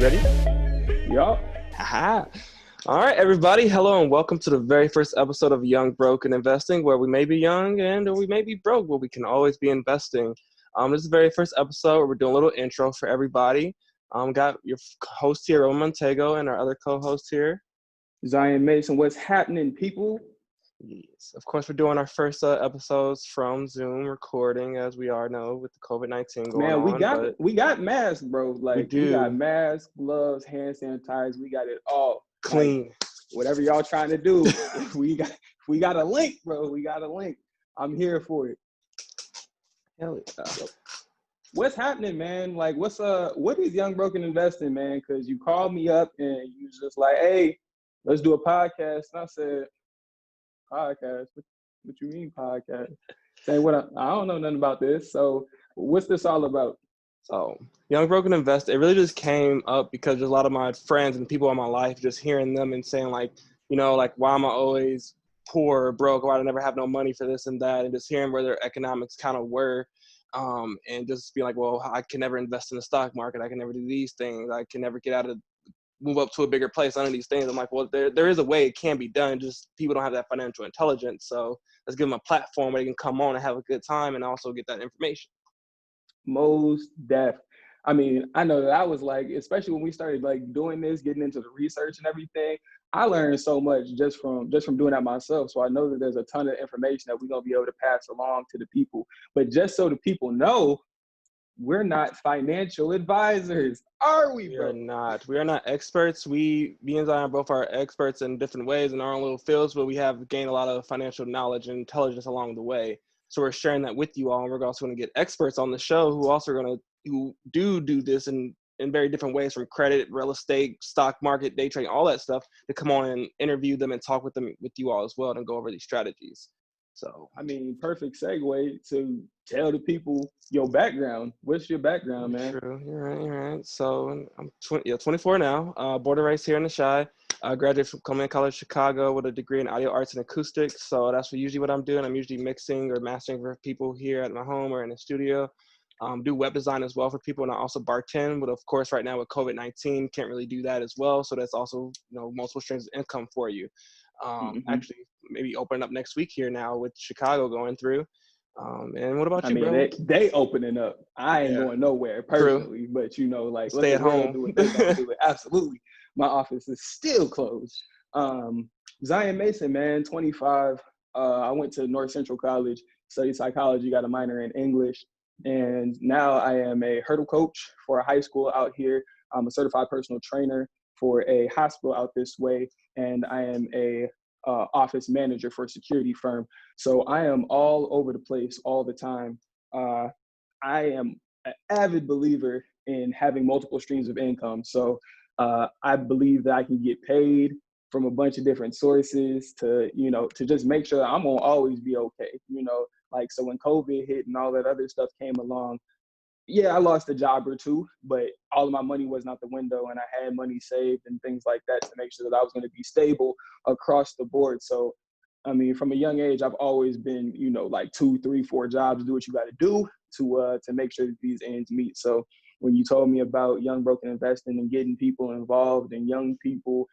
Ready? Yup. Aha. All right, everybody. Hello and welcome to the very first episode of Young, Broke, and Investing, where we may be young and we may be broke, but we can always be investing. This is the very first episode where we're doing a little intro for everybody. Got your host here, Montagueo, and our other co-host here, Zion Mason. What's happening, people? Yes. Of course, we're doing our first episodes from Zoom recording, as we all know, with the COVID-19 going Man, on. But we got masks, bro. Like we got do masks, gloves, hand sanitizers. We got it all. clean. Like, whatever y'all trying to do, we got a link, bro. We got a link. I'm here for it. Hell yeah. What's happening, man? Like, what is Young Broken Investing, man? Because you called me up and you was just like, hey, let's do a podcast. And I said, podcast? What you mean podcast? Saying I don't know nothing about this. So what's this all about? So Young Broken Investor, it really just came up because there's a lot of my friends and people in my life, just hearing them and saying like, why am I always poor or broke? Why do I never have no money for this and that? And just hearing where their economics kind of were. And just be like, well, I can never invest in the stock market. I can never do these things. I can never move up to a bigger place. None of these things. I'm like, well, there is a way it can be done. Just people don't have that financial intelligence. So let's give them a platform where they can come on and have a good time and also get that information. Most def. I mean, I know that I was like, especially when we started like doing this, getting into the research and everything, I learned so much just from doing that myself. So I know that there's a ton of information that we're gonna be able to pass along to the people. But just so the people know, we're not financial advisors, are we, bro? We are not experts. Me and Zion both are experts in different ways in our own little fields, but we have gained a lot of financial knowledge and intelligence along the way. So we're sharing that with you all, and we're also going to get experts on the show who do this in very different ways, from credit, real estate, stock market, day trading, all that stuff, to come on and interview them and talk with you all as well and go over these strategies. So, I mean, perfect segue to tell the people your background. What's your background, man? True. You're right. So I'm 24 now, born and raised here in the Chi. I graduated from Community College Chicago with a degree in audio arts and acoustics. So that's usually what I'm doing. I'm usually mixing or mastering for people here at my home or in the studio. Do web design as well for people, and I also bartend. But of course, right now with COVID-19, can't really do that as well. So that's also multiple streams of income for you. Actually, maybe opening up next week here now with Chicago going through. And what about you, bro? They opening up. I ain't going nowhere personally, but like stay at home. Do what they gonna do. It. Absolutely, my office is still closed. Zion Mason, man, 25. I went to North Central College, studied psychology, got a minor in English, and now I am a hurdle coach for a high school out here. I'm a certified personal trainer for a hospital out this way, and I am a office manager for a security firm. So I am all over the place all the time. I am an avid believer in having multiple streams of income. So I believe that I can get paid from a bunch of different sources to just make sure I'm gonna always be okay. Like, so when COVID hit and all that other stuff came along, yeah, I lost a job or two, but all of my money wasn't out the window, and I had money saved and things like that to make sure that I was going to be stable across the board. So, I mean, from a young age, I've always been, like 2, 3, 4 jobs, do what you got to do to make sure that these ends meet. So when you told me about Young Broken Investing and getting people involved and young people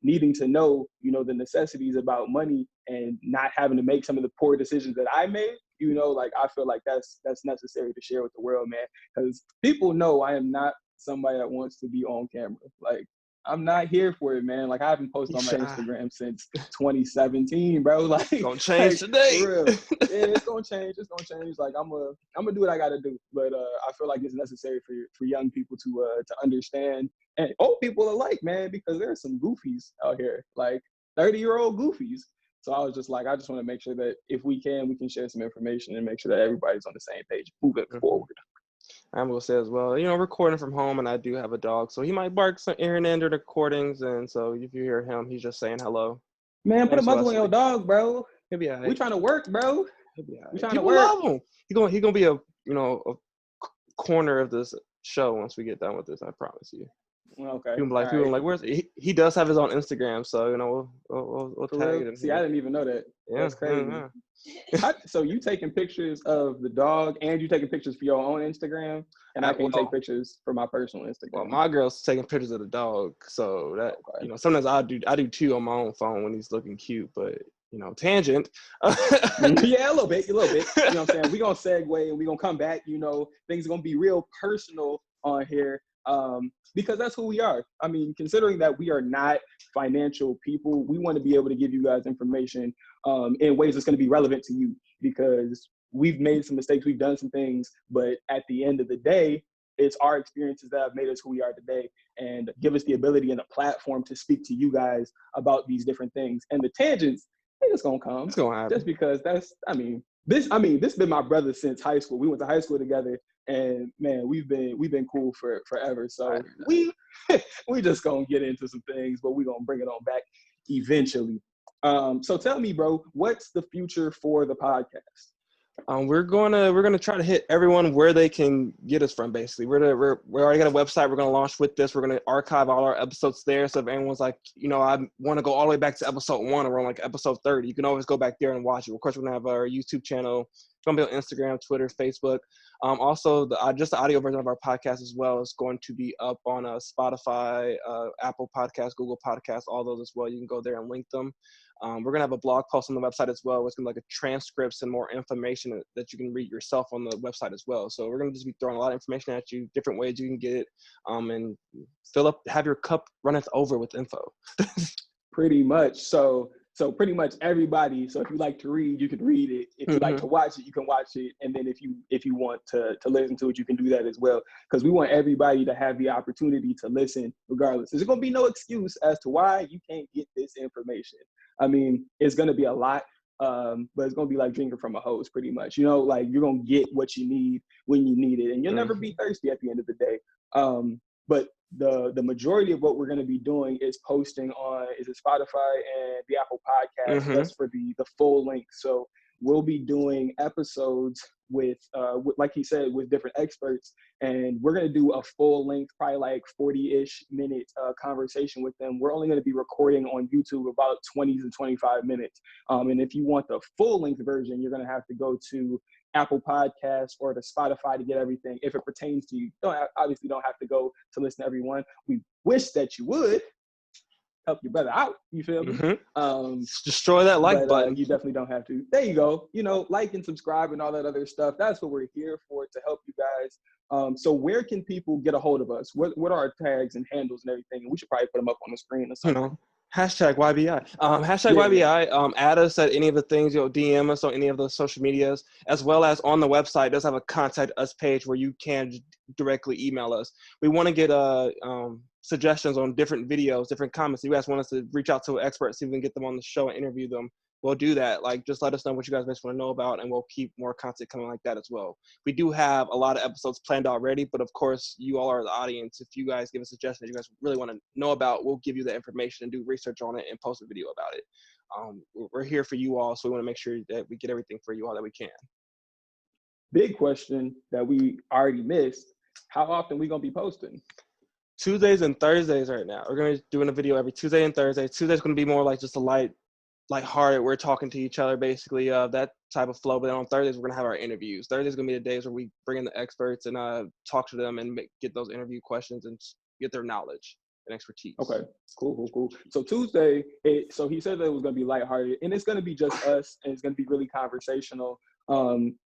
needing to know, the necessities about money and not having to make some of the poor decisions that I made, like I feel like that's necessary to share with the world, man. Because people know I am not somebody that wants to be on camera. Like, I'm not here for it, man. Like, I haven't posted on my Instagram since 2017, bro. Like, it's gonna change today. For real. Yeah, it's gonna change. It's gonna change. Like, I'm gonna do what I gotta do. But I feel like it's necessary for young people to understand, and old people alike, man, because there are some goofies out here, like 30-year-old goofies. So I was just like, I just want to make sure that if we can share some information and make sure that everybody's on the same page moving forward. I'm going to say as well, recording from home, and I do have a dog, so he might bark some here and there during the recordings, and so if you hear him, he's just saying hello. Man, put a muzzle on your dog, bro. He'll be all right. We trying to work, bro. We trying to work. Love him. He gonna be a corner of this show once we get done with this. I promise you. Okay. People All right. like, where's he does have his own Instagram, so you know we'll For tag real? it in See, I here. didn't even know that. Yeah, That's crazy. yeah, So you taking pictures of the dog and you taking pictures for your own Instagram, and yeah. I can't take pictures for my personal Well, Instagram. my girl's taking pictures of the dog, so that Okay. sometimes I do too on my own phone when he's looking cute, but tangent. Yeah, a little bit, a little bit. You know what I'm saying? We're gonna segue and we're gonna come back. Things are gonna be real personal on here. Because that's who we are. I mean, considering that we are not financial people, we want to be able to give you guys information in ways that's going to be relevant to you, because we've made some mistakes, we've done some things, but at the end of the day, it's our experiences that have made us who we are today and give us the ability and the platform to speak to you guys about these different things. And the tangents, they're just gonna come It's gonna happen. just because this has been my brother since high school. We went to high school together, and man, we've been cool for forever. So we we just gonna get into some things, but we're gonna bring it on back eventually. So tell me, bro, what's the future for the podcast? We're gonna try to hit everyone where they can get us from. Basically, we already got a website. We're gonna launch with this. We're gonna archive all our episodes there. So if anyone's like, I want to go all the way back to episode 1 or we're on like episode 30, you can always go back there and watch it. Of course, we're gonna have our YouTube channel. It's gonna be on Instagram, Twitter, Facebook. Also, just the audio version of our podcast as well is going to be up on Spotify, Apple Podcasts, Google Podcasts, all those as well. You can go there and link them. We're going to have a blog post on the website as well. It's going to be like a transcripts and more information that you can read yourself on the website as well. So we're going to just be throwing a lot of information at you, different ways you can get it, and have your cup runneth over with info. Pretty much. So pretty much everybody. So if you like to read, you can read it. If you like to watch it, you can watch it. And then if you want to listen to it, you can do that as well. Because we want everybody to have the opportunity to listen regardless. There's going to be no excuse as to why you can't get this information. I mean, it's going to be a lot, but it's going to be like drinking from a hose pretty much. Like you're going to get what you need when you need it. And you'll never be thirsty at the end of the day. But the majority of what we're going to be doing is posting on Spotify and the Apple Podcast, just for the full length. So we'll be doing episodes with like he said, with different experts, and we're going to do a full length, probably like 40-ish minute conversation with them. We're only going to be recording on YouTube about 20 to 25 minutes. And if you want the full length version, you're going to have to go to Apple Podcasts or to Spotify to get everything. If it pertains to you, obviously don't have to go to listen to everyone. We wish that you would help your brother out. You feel me? Destroy that like button. You definitely don't have to. There you go. Like and subscribe and all that other stuff. That's what we're here for, to help you guys. So where can people get a hold of us? What are our tags and handles and everything? And we should probably put them up on the screen or something. Hashtag YBI. YBI. Add us at any of the things. DM us on any of the social medias, as well as on the website. It does have a contact us page where you can directly email us. We want to get suggestions on different videos, different comments. If you guys want us to reach out to experts, see if we can get them on the show and interview them, we'll do that. Like, just let us know what you guys best want to know about, and we'll keep more content coming like that as well. We do have a lot of episodes planned already, but of course, you all are the audience. If you guys give a suggestion that you guys really want to know about, we'll give you the information and do research on it and post a video about it. We're here for you all, so we want to make sure that we get everything for you all that we can. Big question that we already missed: how often we gonna be posting? Tuesdays and Thursdays right now. We're gonna be doing a video every Tuesday and Thursday. Tuesday's gonna be more like just a lighthearted. We're talking to each other, basically, that type of flow. But then on Thursdays, we're gonna have our interviews. Thursdays gonna be the days where we bring in the experts and talk to them and get those interview questions and get their knowledge and expertise. Okay, cool. So Tuesday, so he said that it was gonna be lighthearted, and it's gonna be just us, and it's gonna be really conversational.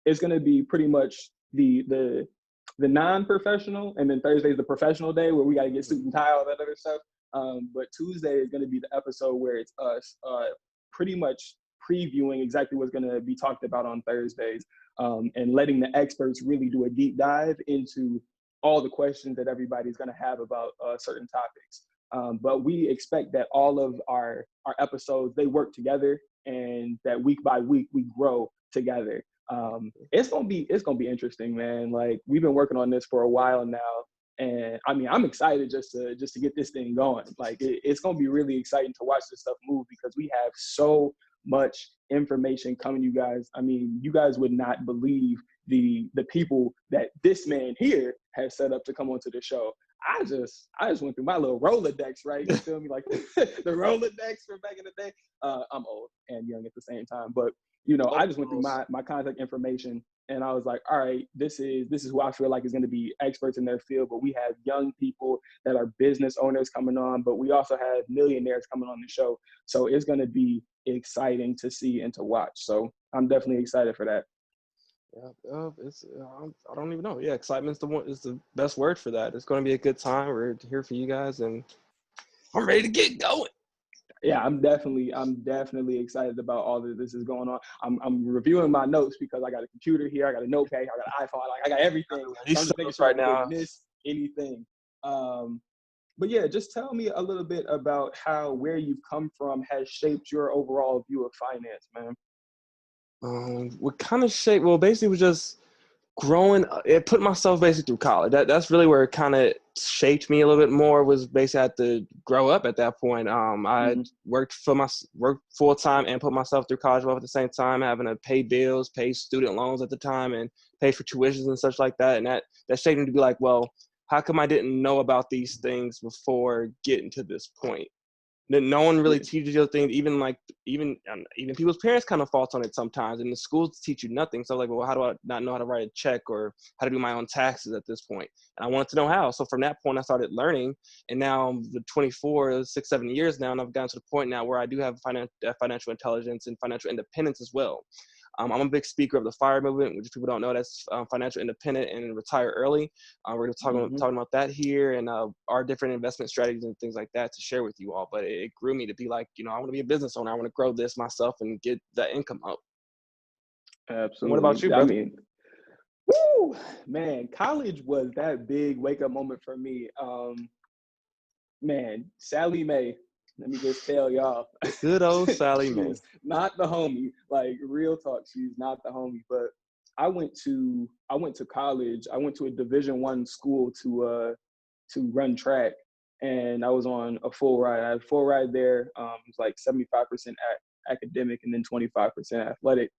It's gonna be pretty much the non-professional, and then Thursday is the professional day where we got to get suit and tie, all that other stuff. But Tuesday is going to be the episode where it's us pretty much previewing exactly what's going to be talked about on Thursdays, and letting the experts really do a deep dive into all the questions that everybody's going to have about certain topics. But we expect that all of our episodes, they work together, and that week by week we grow together. It's gonna be interesting, man. Like, we've been working on this for a while now, and I mean, I'm excited just to get this thing going. Like, it's gonna be really exciting to watch this stuff move, because we have so much information coming, you guys. I mean, you guys would not believe the people that this man here has set up to come onto the show. I just went through my little Rolodex, right? You feel me? Like the Rolodex from back in the day. I'm old and young at the same time, but I just went through my contact information, and I was like, all right, this is who I feel like is going to be experts in their field. But we have young people that are business owners coming on, but we also have millionaires coming on the show. So it's going to be exciting to see and to watch. So I'm definitely excited for that. Yeah, it's I don't even know. Yeah, excitement's the best word for that. It's going to be a good time. We're here for you guys, and I'm ready to get going. Yeah, I'm definitely excited about all that this is going on. I'm reviewing my notes because I got a computer here, I got a notepad, I got an iPhone, like I got everything. So I'm just making sure right I now. didn't miss anything. But yeah, just tell me a little bit about how where you've come from has shaped your overall view of finance, man. What kind of shape? Well, basically, it was just growing. It put myself basically through college. That's really where it kind of shaped me a little bit more. Was basically I had to grow up at that point. I worked full time and put myself through college at the same time, having to pay bills, pay student loans at the time, and pay for tuitions and such like that. And that shaped me to be like, well, how come I didn't know about these things before getting to this point? No one really teaches you things. Even people's parents kind of fault on it sometimes, and the schools teach you nothing. So like, well, how do I not know how to write a check or how to do my own taxes at this point? And I wanted to know how. So from that point, I started learning, and now I'm 24, 6, 7 years now, and I've gotten to the point now where I do have financial intelligence and financial independence as well. I'm a big speaker of the FIRE movement, which people don't know. That's financial independent and retire early. We're going to talking about that here and our different investment strategies and things like that to share with you all. But it grew me to be like, I want to be a business owner. I want to grow this myself and get that income up. Absolutely. And what about you, I brother? mean, woo, man, college was that big wake up moment for me. Man, Sally Mae, let me just tell y'all, Good old Sally she Mae. was not the homie. Like real talk, she's not the homie. But I went to college. I went to a Division I school to run track, and I was on a full ride. I had a full ride there. It was like 75% academic and then 25% athletic.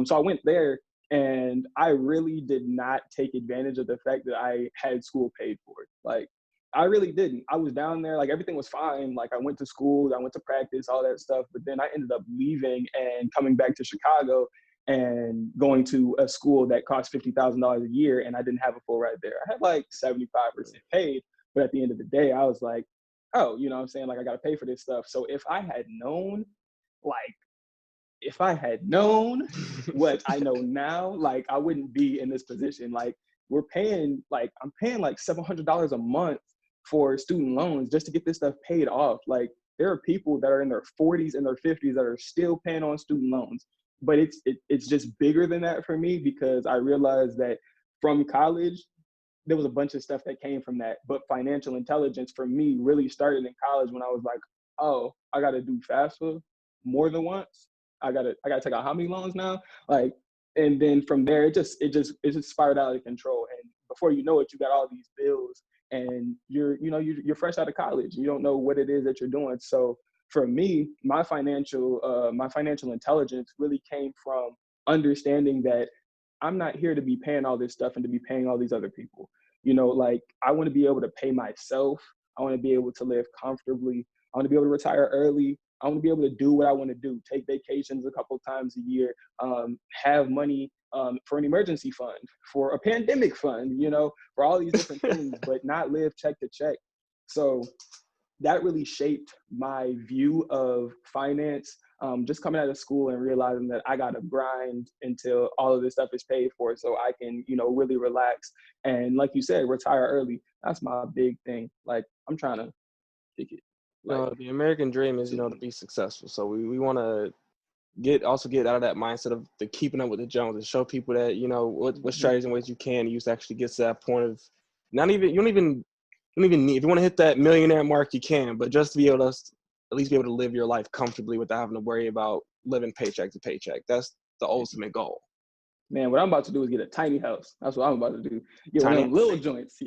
So I went there, and I really did not take advantage of the fact that I had school paid for it. Like I really didn't. I was down there, like everything was fine. Like I went to school, I went to practice, all that stuff. But then I ended up leaving and coming back to Chicago and going to a school that cost $50,000 a year, and I didn't have a full ride there. I had like 75% paid, but at the end of the day, I was like, oh, you know what I'm saying? Like I got to pay for this stuff. So like if I had known what I know now, like I wouldn't be in this position. Like I'm paying like $700 a month for student loans just to get this stuff paid off. Like there are people that are in their 40s and their 50s that are still paying on student loans. But it's just bigger than that for me because I realized that from college, there was a bunch of stuff that came from that. But financial intelligence for me really started in college when I was like, oh, I got to do FAFSA more than once. I gotta take out how many loans now? Like, and then from there, it just spiraled out of control. And before you know it, you got all these bills, and you're fresh out of college. You don't know what it is that you're doing. So for me, my financial intelligence really came from understanding that I'm not here to be paying all this stuff and to be paying all these other people. Like I want to be able to pay myself. I want to be able to live comfortably. I want to be able to retire early. I want to be able to do what I want to do, take vacations a couple of times a year, have money for an emergency fund, for a pandemic fund, for all these different things, but not live check to check. So that really shaped my view of finance. Just coming out of school and realizing that I got to grind until all of this stuff is paid for so I can, really relax. And like you said, retire early. That's my big thing. Like I'm trying to pick it. Like, The American dream is, to be successful. So we want to get out of that mindset of the keeping up with the Joneses. Show people that, what strategies and ways you can use to actually get to that point of you don't even need, if you want to hit that millionaire mark, you can, but just to be able to at least be able to live your life comfortably without having to worry about living paycheck to paycheck. That's the ultimate goal. Man, what I'm about to do is get a tiny house. That's what I'm about to do. Get one of them little joints,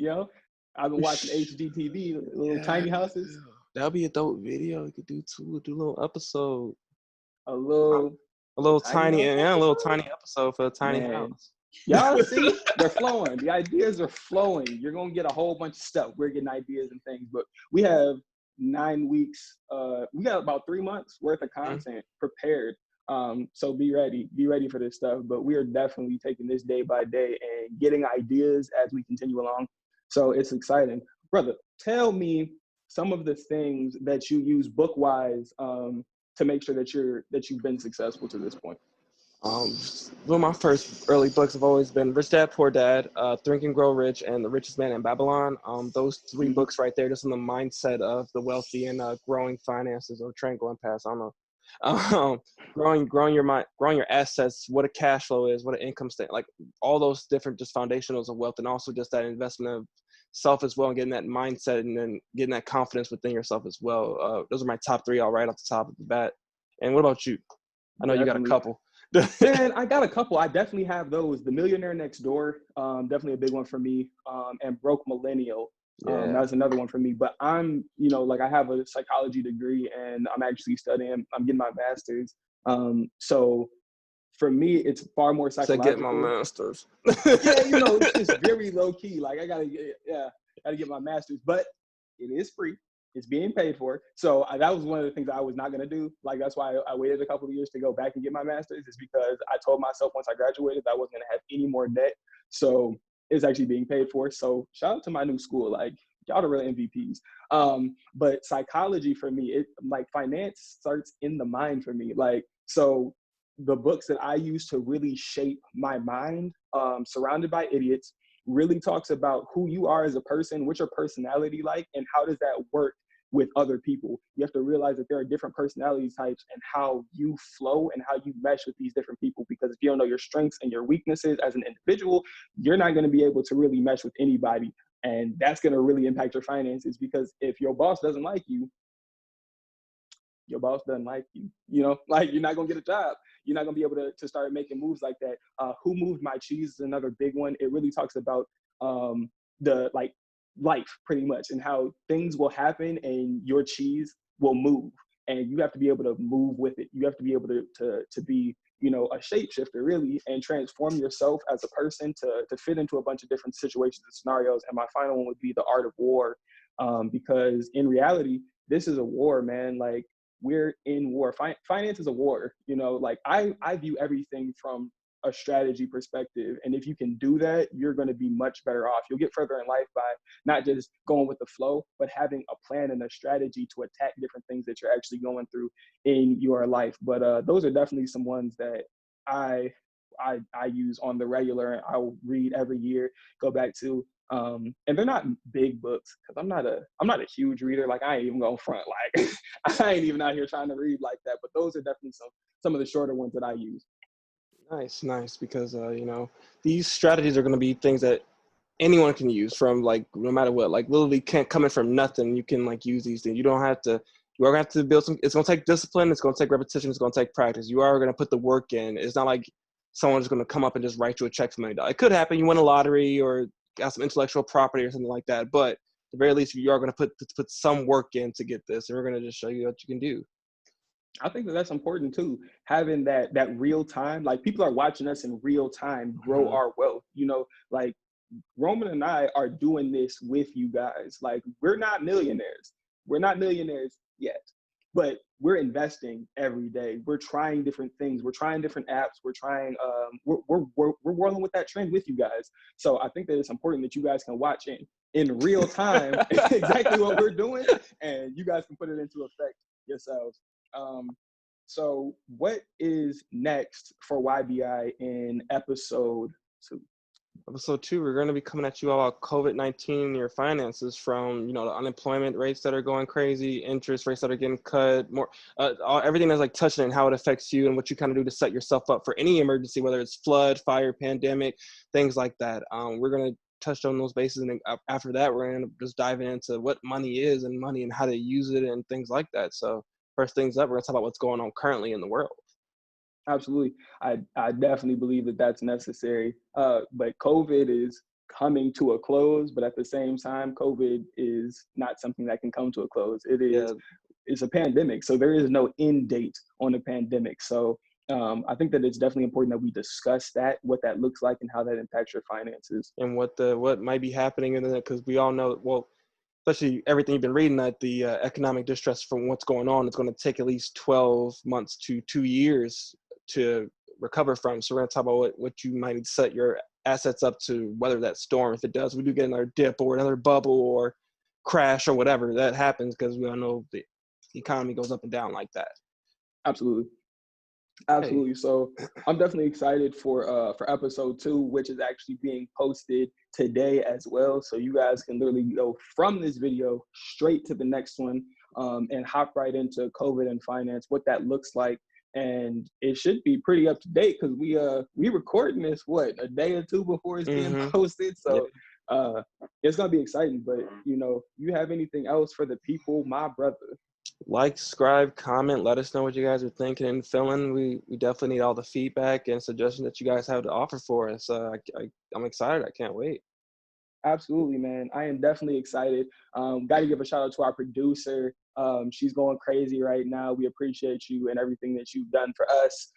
I've been watching HGTV, little tiny houses. Yeah. That'll be a dope video. You could do a little episode. A little tiny, and a little tiny episode for a tiny house. Y'all see, they're flowing. The ideas are flowing. You're gonna get a whole bunch of stuff. We're getting ideas and things, but we have 9 weeks. We got about 3 months worth of content prepared. So be ready for this stuff. But we are definitely taking this day by day and getting ideas as we continue along. So it's exciting, brother. Tell me some of the things that you use book wise to make sure that you've been successful to this point. One of my first early books have always been Rich Dad, Poor Dad, Think and Grow Rich, and The Richest Man in Babylon. Those three books right there, just on the mindset of the wealthy and growing finances, or train going past, I don't know. Growing your mind, growing your assets, what a cash flow is, what an income statement, like all those different just foundationals of wealth, and also just that investment of self as well, and getting that mindset and then getting that confidence within yourself as well. Those are my top three, all right off the top of the bat. And what about you? I know you got a couple. Man, I got a couple. I definitely have those. The Millionaire Next Door, definitely a big one for me. And Broke Millennial, that's another one for me. But I'm, like I have a psychology degree and I'm actually studying. I'm getting my master's. So for me, it's far more psychological. To get my master's. Yeah, it's just very low key. Like I gotta get my master's, but it is free. It's being paid for. So that was one of the things I was not going to do. Like, that's why I waited a couple of years to go back and get my master's, is because I told myself once I graduated that I wasn't going to have any more debt. So it's actually being paid for. So shout out to my new school. Like, y'all the real MVPs. But psychology for me, finance starts in the mind for me. Like, so the books that I use to really shape my mind, Surrounded by Idiots, really talks about who you are as a person, what's your personality like, and how does that work with other people. You have to realize that there are different personality types and how you flow and how you mesh with these different people, because if you don't know your strengths and your weaknesses as an individual, you're not going to be able to really mesh with anybody. And that's going to really impact your finances, because if your boss doesn't like you, your boss doesn't like you, like you're not going to get a job. You're not going to be able to start making moves like that. Who Moved My Cheese is another big one. It really talks about life pretty much, and how things will happen and your cheese will move, and you have to be able to move with it. You have to be able to be, a shapeshifter really, and transform yourself as a person to fit into a bunch of different situations and scenarios. And my final one would be The Art of War, because in reality, this is a war, man. Like, we're in war. Finance is a war, like I view everything from a strategy perspective. And if you can do that, you're going to be much better off. You'll get further in life by not just going with the flow, but having a plan and a strategy to attack different things that you're actually going through in your life. But those are definitely some ones that I use on the regular, and I'll read every year, go back to. And they're not big books, because I'm not a huge reader. Like, I ain't even going front. Like, I ain't even out here trying to read like that. But those are definitely some of the shorter ones that I use. Nice, because these strategies are going to be things that anyone can use, from like no matter what, like literally can't coming from nothing. You can like use these things. You don't have to. You are going to have to build some. It's going to take discipline. It's going to take repetition. It's going to take practice. You are going to put the work in. It's not like someone's going to come up and just write you a check for $1 million. It could happen. You win a lottery or got some intellectual property or something like that. But at the very least, you are going to put some work in to get this, and we're going to just show you what you can do. I think that's important too. Having that real time, like people are watching us in real time grow our wealth. Like Roman and I are doing this with you guys. Like, we're not millionaires. We're not millionaires yet, but we're investing every day. We're trying different things. We're trying different apps. We're trying. We're rolling with that trend with you guys. So I think that it's important that you guys can watch in real time exactly what we're doing, and you guys can put it into effect yourselves. So what is next for YBI in episode 2? Episode 2, we're going to be coming at you about COVID-19, your finances, from the unemployment rates that are going crazy, interest rates that are getting cut, more everything that's like touching and how it affects you, and what you kind of do to set yourself up for any emergency, whether it's flood, fire, pandemic, things like that. We're going to touch on those bases, and then after that, we're going to just dive into what money is and how to use it and things like that. So first things up, we're going to talk about what's going on currently in the world. Absolutely. I definitely believe that that's necessary. But COVID is coming to a close, but at the same time, COVID is not something that can come to a close. It's a pandemic. So there is no end date on the pandemic. So I think that it's definitely important that we discuss that, what that looks like, and how that impacts your finances. And what might be happening in that, because we all know, well, especially everything you've been reading, that the economic distress from what's going on, it's going to take at least 12 months to 2 years to recover from. So we're going to talk about what you might need to set your assets up to weather that storm. If it does, we do get another dip or another bubble or crash or whatever that happens, because we all know the economy goes up and down like that. Absolutely. Hey. Absolutely. So I'm definitely excited for episode 2, which is actually being posted today as well. So you guys can literally go from this video straight to the next one, and hop right into COVID and finance, what that looks like. And it should be pretty up to date, because we recording this a day or two before it's being posted. So it's gonna be exciting. But you have anything else for the people, my brother? Like, subscribe, comment, let us know what you guys are thinking and feeling. We definitely need all the feedback and suggestions that you guys have to offer for us. I'm excited. I can't wait. Absolutely, man. I am definitely excited. Got to give a shout out to our producer. She's going crazy right now. We appreciate you and everything that you've done for us.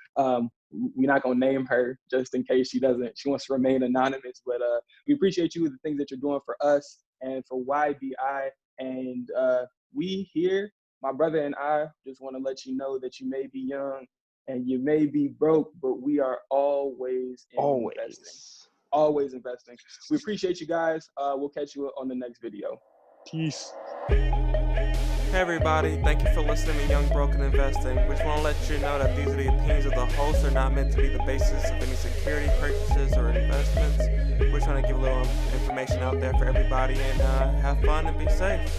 We're not going to name her just in case she wants to remain anonymous, but we appreciate you, the things that you're doing for us and for YBI. And we here, my brother and I, just want to let you know that you may be young and you may be broke, but we are always investing. Always investing. We appreciate you guys. We'll catch you on the next video. Peace. Hey everybody, thank you for listening to Young Broken Investing. We just want to let you know that these are the opinions of the hosts, are not meant to be the basis of any security purchases or investments. We're trying to give a little information out there for everybody, and have fun and be safe.